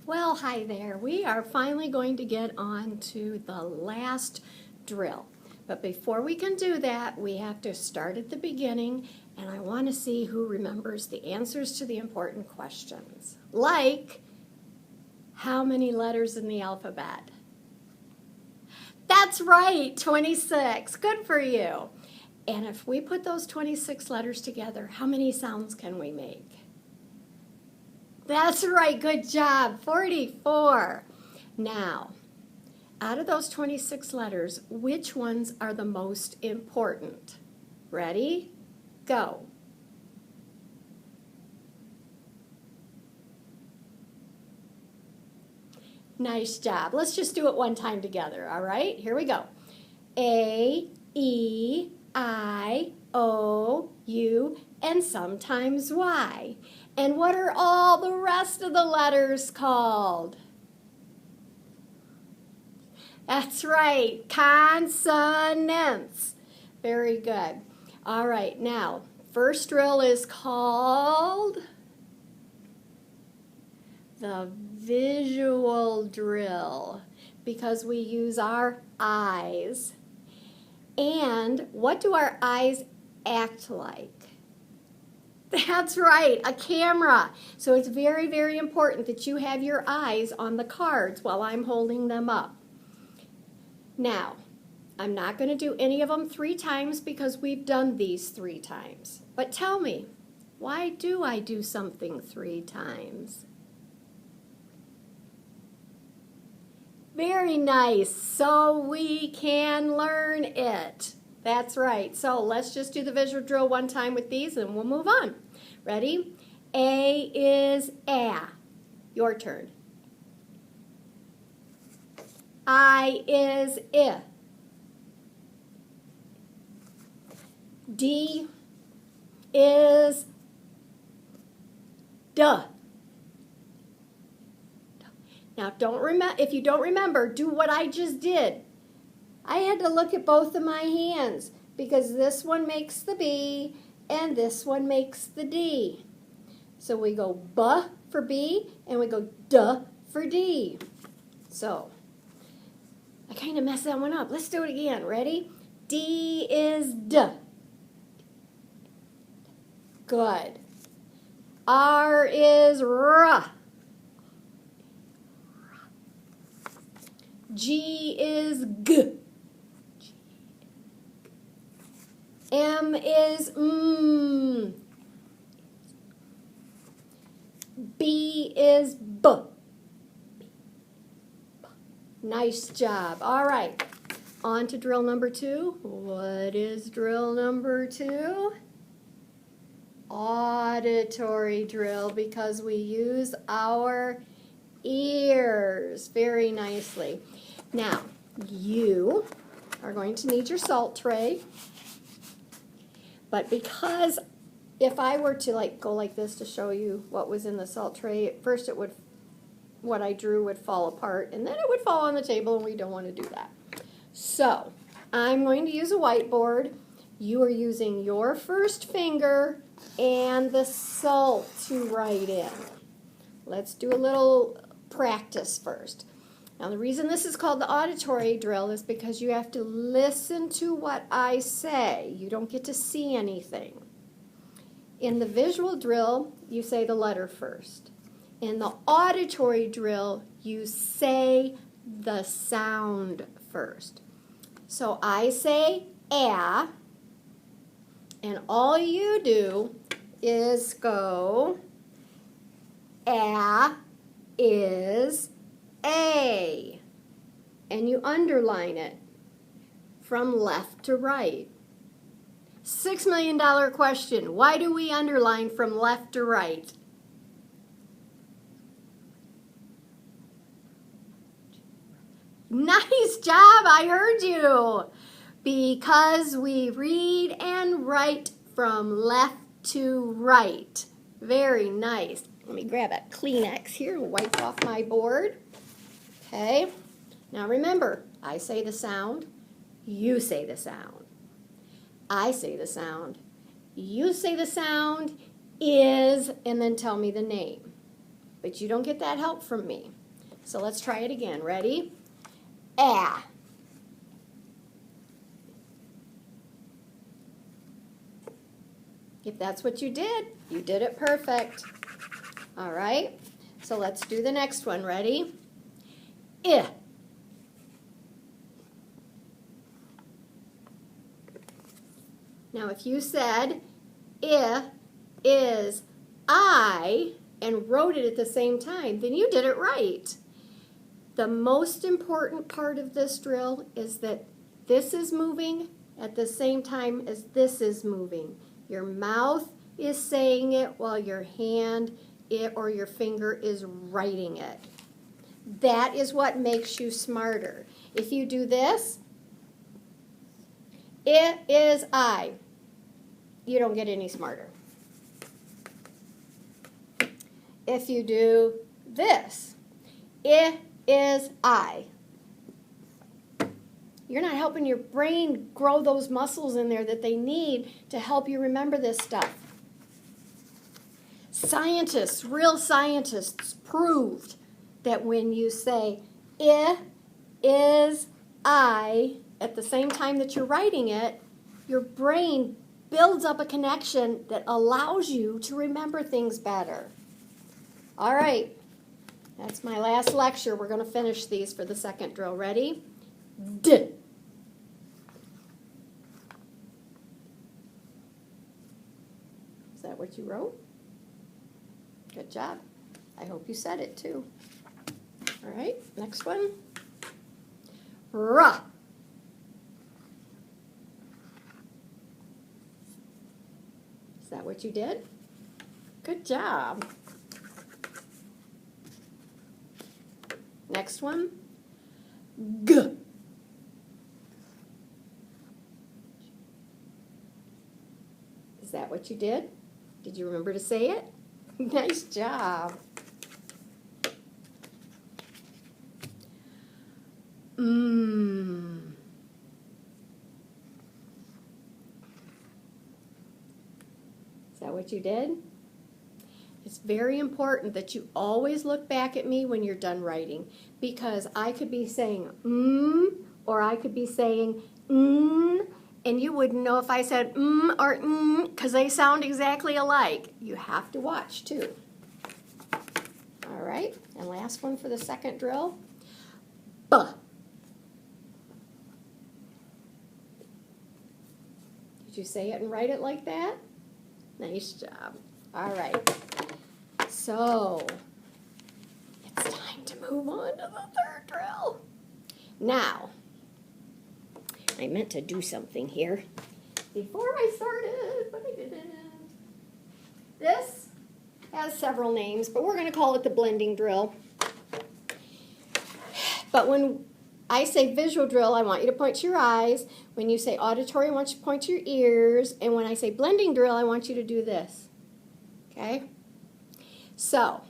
Well, hi there. We are finally going to get on to the last drill. But before we can do that, we have to start at the beginning, and I want to see who remembers the answers to the important questions. Like, how many letters in the alphabet? That's right, 26. Good for you. And if we put those 26 letters together, how many sounds can we make? That's right, good job, 44. Now, out of those 26 letters, which ones are the most important? Ready? Go. Nice job. Let's just do it one time together, all right? Here we go. A, E, I, O, U, and sometimes Y. And what are all the rest of the letters called? That's right, consonants. Very good. All right, now, first drill is called the visual drill because we use our eyes. And what do our eyes act like? That's right, a camera. So it's very, very important that you have your eyes on the cards while I'm holding them up. Now, I'm not going to do any of them 3 times because we've done these 3 times. But tell me, why do I do something 3 times? Very nice, so we can learn it. That's right. So let's just do the visual drill one time with these and we'll move on. Ready? A is a. Your turn. I is I. D is duh. Now if you don't remember, do what I just did. I had to look at both of my hands because this one makes the B and this one makes the D. So we go B for B and we go duh for D. So I kind of messed that one up. Let's do it again. Ready? D is D. Good. R is R. G is G. M is M. B is B. Nice job. All right. On to drill number 2. What is drill number 2? Auditory drill because we use our ears very nicely. Now, you are going to need your salt tray. But because if I were to go like this to show you what was in the salt tray, at first what I drew would fall apart and then it would fall on the table and we don't want to do that. So I'm going to use a whiteboard. You are using your first finger and the salt to write in. Let's do a little practice first. Now the reason this is called the auditory drill is because you have to listen to what I say. You don't get to see anything. In the visual drill, you say the letter first. In the auditory drill, you say the sound first. So I say a, and all you do is go a is A, and you underline it from left to right. $6 million question. Why do we underline from left to right? Nice job, I heard you. Because we read and write from left to right. Very nice. Let me grab a Kleenex here and wipe off my board. Okay. Now remember, I say the sound, you say the sound. I say the sound, you say the sound, is, and then tell me the name. but you don't get that help from me. So let's try it again. Ready? Ah. If that's what you did it perfect. All right, so let's do the next one. Ready? I. Now, if you said I is I and wrote it at the same time, then you did it right. The most important part of this drill is that this is moving at the same time as this is moving. Your mouth is saying it while your hand or your finger is writing it. That is what makes you smarter. If you do this, it is I, you don't get any smarter. If you do this, it is I, you're not helping your brain grow those muscles in there that they need to help you remember this stuff. Scientists, real scientists, proved that when you say I is I at the same time that you're writing it, your brain builds up a connection that allows you to remember things better. All right, that's my last lecture. We're going to finish these for the second drill. Ready? D. Is that what you wrote? Good job. I hope you said it too. All right, next one. R. Is that what you did? Good job. Next one. G. Is that what you did? Did you remember to say it? Nice job. Is that what you did? It's very important that you always look back at me when you're done writing, because I could be saying or I could be saying and you wouldn't know if I said or because they sound exactly alike. You have to watch too. All right, and last one for the second drill. B. Did you say it and write it like that? Nice job. All right. So, it's time to move on to the third drill. Now, I meant to do something here before I started, but I didn't. This has several names, but we're going to call it the blending drill. But when I say visual drill, I want you to point to your eyes. When you say auditory, I want you to point to your ears. And when I say blending drill, I want you to do this. Okay? So,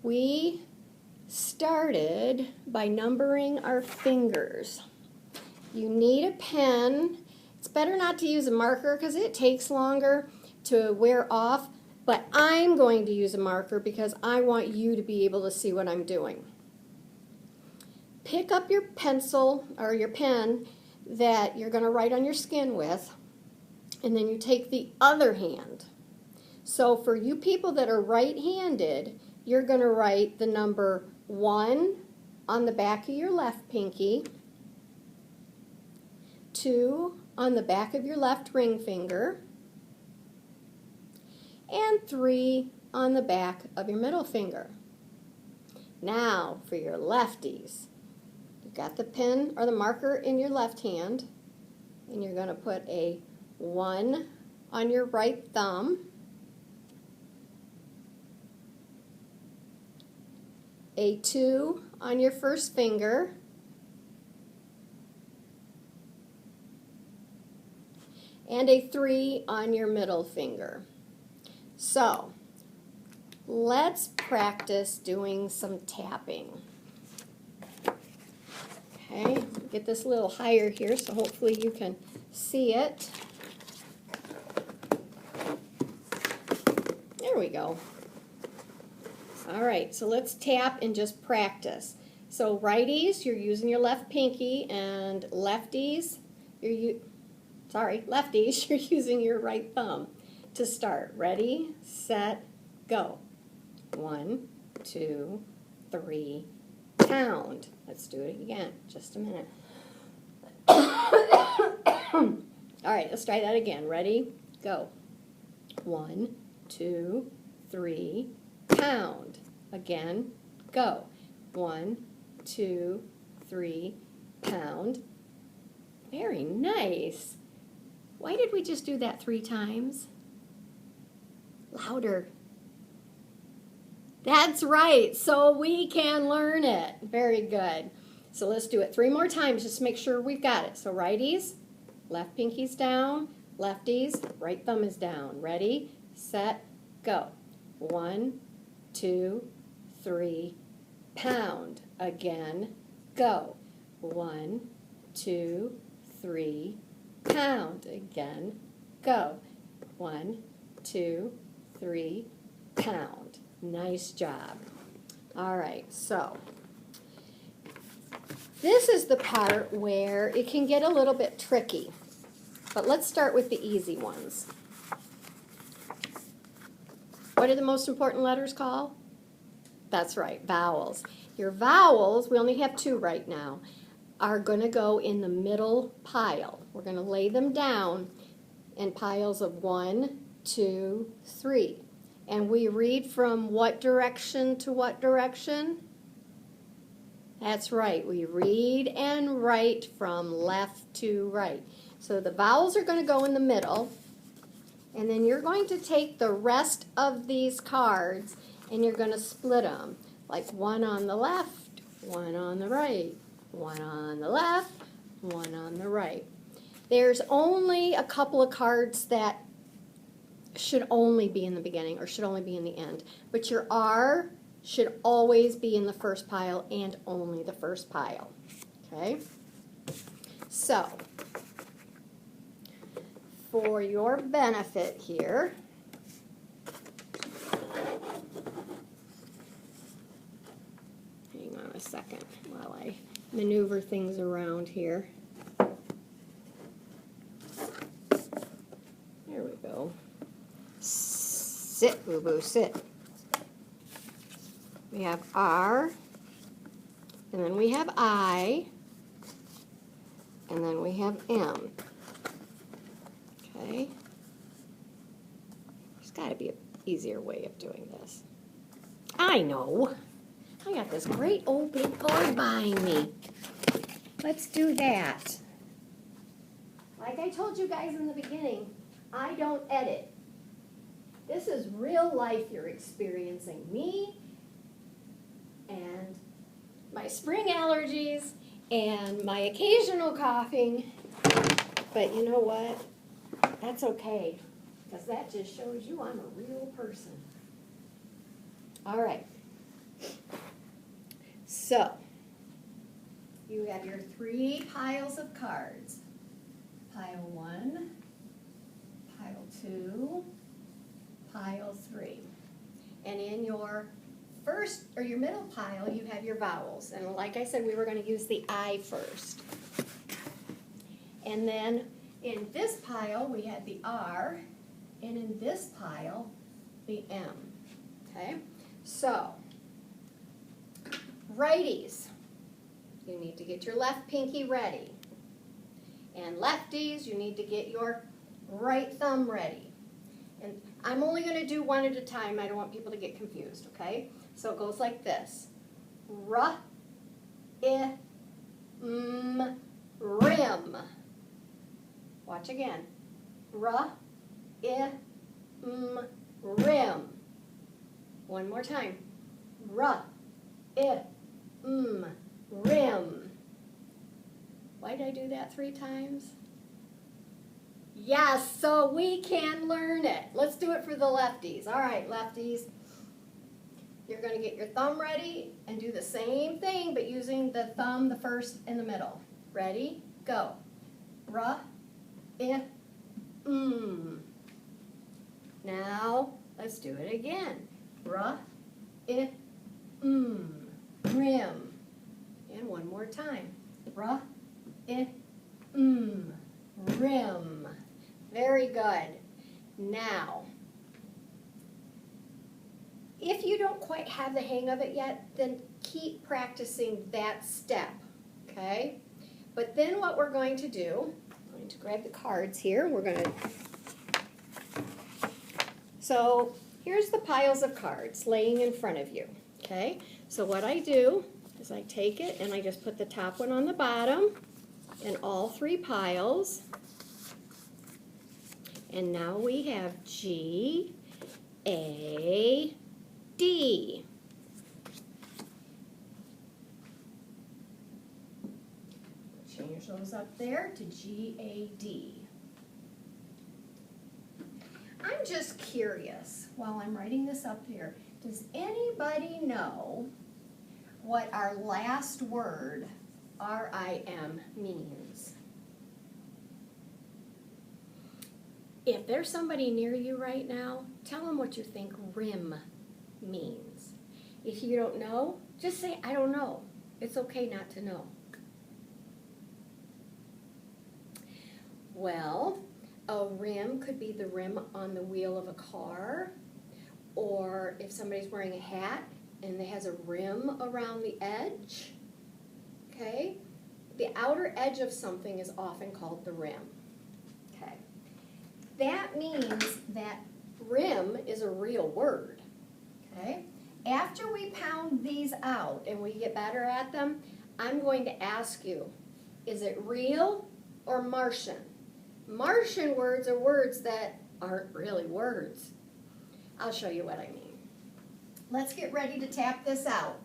we started by numbering our fingers. You need a pen. It's better not to use a marker because it takes longer to wear off, but I'm going to use a marker because I want you to be able to see what I'm doing. Pick up your pencil or your pen that you're going to write on your skin with, and then you take the other hand. So for you people that are right-handed, you're going to write the number 1 on the back of your left pinky, 2 on the back of your left ring finger, and 3 on the back of your middle finger. Now for your lefties, you've got the pen or the marker in your left hand, and you're going to put a 1 on your right thumb, a 2 on your first finger, and a 3 on your middle finger. So, let's practice doing some tapping. Okay, get this a little higher here so hopefully you can see it. There we go. All right, so let's tap and just practice. So righties, you're using your left pinky, and lefties, lefties, you're using your right thumb to start. Ready, set, go. 1, 2, 3, pound. Let's do it again. Just a minute. All right, let's try that again. Ready, go. 1, 2, 3, pound. Again, go. 1, 2, 3, pound. Very nice. Why did we just do that 3 times? Louder. That's right, so we can learn it. Very good. So let's do it 3 more times, just to make sure we've got it. So righties, left pinky's down, lefties, right thumb is down. Ready, set, go. 1, 2, 3, pound. Again, go. 1, 2, 3, pound. Again, go. 1, 2, 3, pound. Nice job. All right, so this is the part where it can get a little bit tricky, but let's start with the easy ones. What are the most important letters called? That's right, vowels. Your vowels, we only have 2 right now, are going to go in the middle pile. We're going to lay them down in piles of 1, 2, 3. And we read from what direction to what direction? That's right, we read and write from left to right. So the vowels are going to go in the middle, and then you're going to take the rest of these cards and you're going to split them. Like 1 on the left, 1 on the right, 1 on the left, 1 on the right. There's only a couple of cards that should only be in the beginning or should only be in the end. But your R should always be in the first pile and only the first pile. Okay? So, for your benefit here, hang on a second while I maneuver things around here. There we go. Sit, boo-boo, sit. We have R, and then we have I, and then we have M. Okay? There's got to be an easier way of doing this. I know. I got this great old big board behind me. Let's do that. Like I told you guys in the beginning, I don't edit. This is real life you're experiencing. Me and my spring allergies and my occasional coughing. But you know what? That's okay, because that just shows you I'm a real person. All right. So, you have your 3 piles of cards. Pile 1, pile 2, pile 3. And in your first, or your middle pile, you have your vowels. And like I said, we were going to use the I first. And then in this pile, we had the R, and in this pile, the M. Okay? So, righties, you need to get your left pinky ready. And lefties, you need to get your right thumb ready. And I'm only going to do one at a time. I don't want people to get confused, okay? So it goes like this. R, I, M, rim. Watch again. R, I, M, rim. One more time. R, I, M, rim. Why did I do that 3 times? Yes, so we can learn it. Let's do it for the lefties. All right, lefties. You're going to get your thumb ready and do the same thing, but using the thumb, the first in the middle. Ready? Go. R, I, M. Now, Let's do it again. R-I-M, rim. And one more time. R-I-M, rim. Very good. Now, if you don't quite have the hang of it yet, then keep practicing that step, okay? But then what we're going to do, I'm going to grab the cards here. So here's the piles of cards laying in front of you, okay? So what I do is I take it and I just put the top one on the bottom in all three piles. And now we have G, A, D. Change those up there to G, A, D. I'm just curious, while I'm writing this up here, does anybody know what our last word, R-I-M, means? If there's somebody near you right now, tell them what you think rim means. If you don't know, just say, I don't know. It's okay not to know. Well, a rim could be the rim on the wheel of a car, or if somebody's wearing a hat and it has a rim around the edge, okay? The outer edge of something is often called the rim, okay? That means that rim is a real word, okay? After we pound these out and we get better at them, I'm going to ask you, is it real or Martian? Martian words are words that aren't really words. I'll show you what I mean. Let's get ready to tap this out.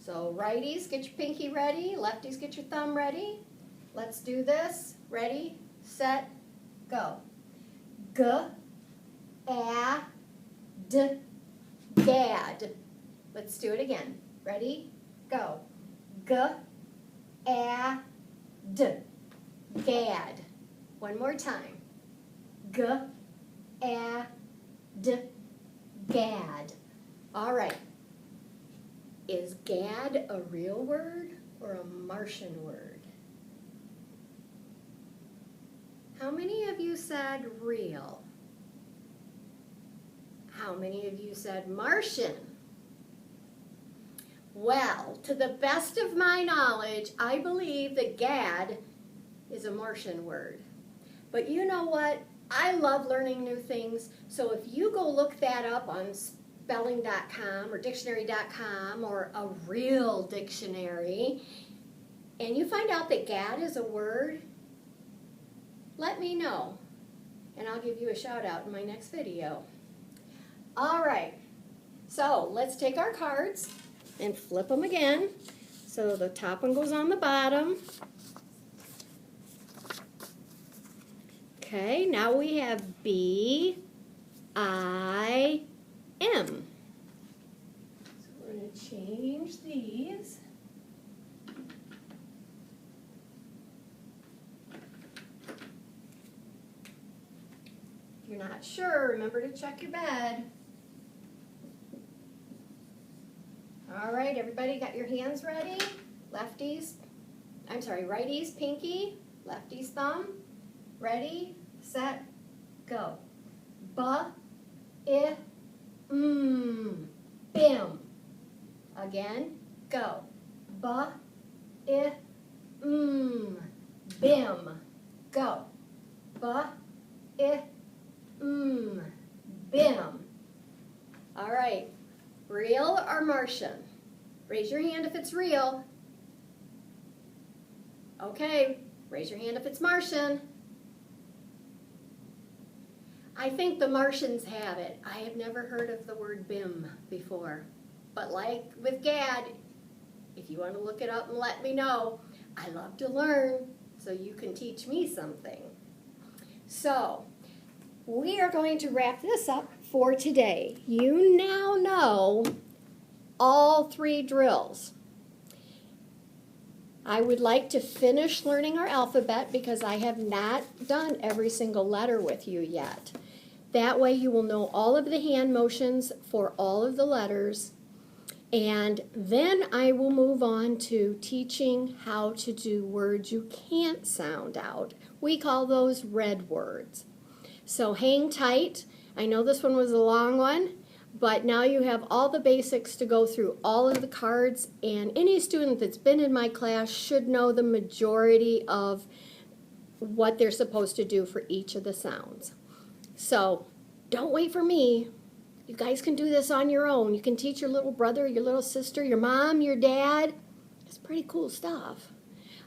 So righties, get your pinky ready. Lefties, get your thumb ready. Let's do this. Ready, set, go. G, A, D, gad. Let's do it again. Ready, go. G, A, D, gad. One more time. G, A, D, gad. All right. Is gad a real word or a Martian word? How many of you said real? How many of you said Martian? Well, to the best of my knowledge, I believe that gad is a Martian word. But you know what? I love learning new things, so if you go look that up on spelling.com or dictionary.com or a real dictionary, and you find out that gad is a word, let me know, and I'll give you a shout out in my next video. All right, so let's take our cards and flip them again. So the top one goes on the bottom. Okay, now we have B, I, M. So we're going to change these. If you're not sure, remember to check your bed. All right, everybody got your hands ready? Righties, pinky, lefties, thumb. Ready, set, go. Ba, I, bim. Again, go. Ba, I, bim. Go. Ba, I, bim. All right, real or Martian? Raise your hand if it's real. Okay, raise your hand if it's Martian. I think the Martians have it. I have never heard of the word BIM before. But like with GAD, if you want to look it up and let me know, I love to learn, so you can teach me something. So, we are going to wrap this up for today. You now know all 3 drills. I would like to finish learning our alphabet because I have not done every single letter with you yet. That way you will know all of the hand motions for all of the letters. And then I will move on to teaching how to do words you can't sound out. We call those red words. So hang tight. I know this one was a long one, but now you have all the basics to go through all of the cards, and any student that's been in my class should know the majority of what they're supposed to do for each of the sounds. So don't wait for me. You guys can do this on your own. You can teach your little brother, your little sister, your mom, your dad. It's pretty cool stuff.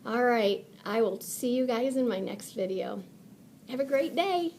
All right, I will see you guys in my next video. Have a great day.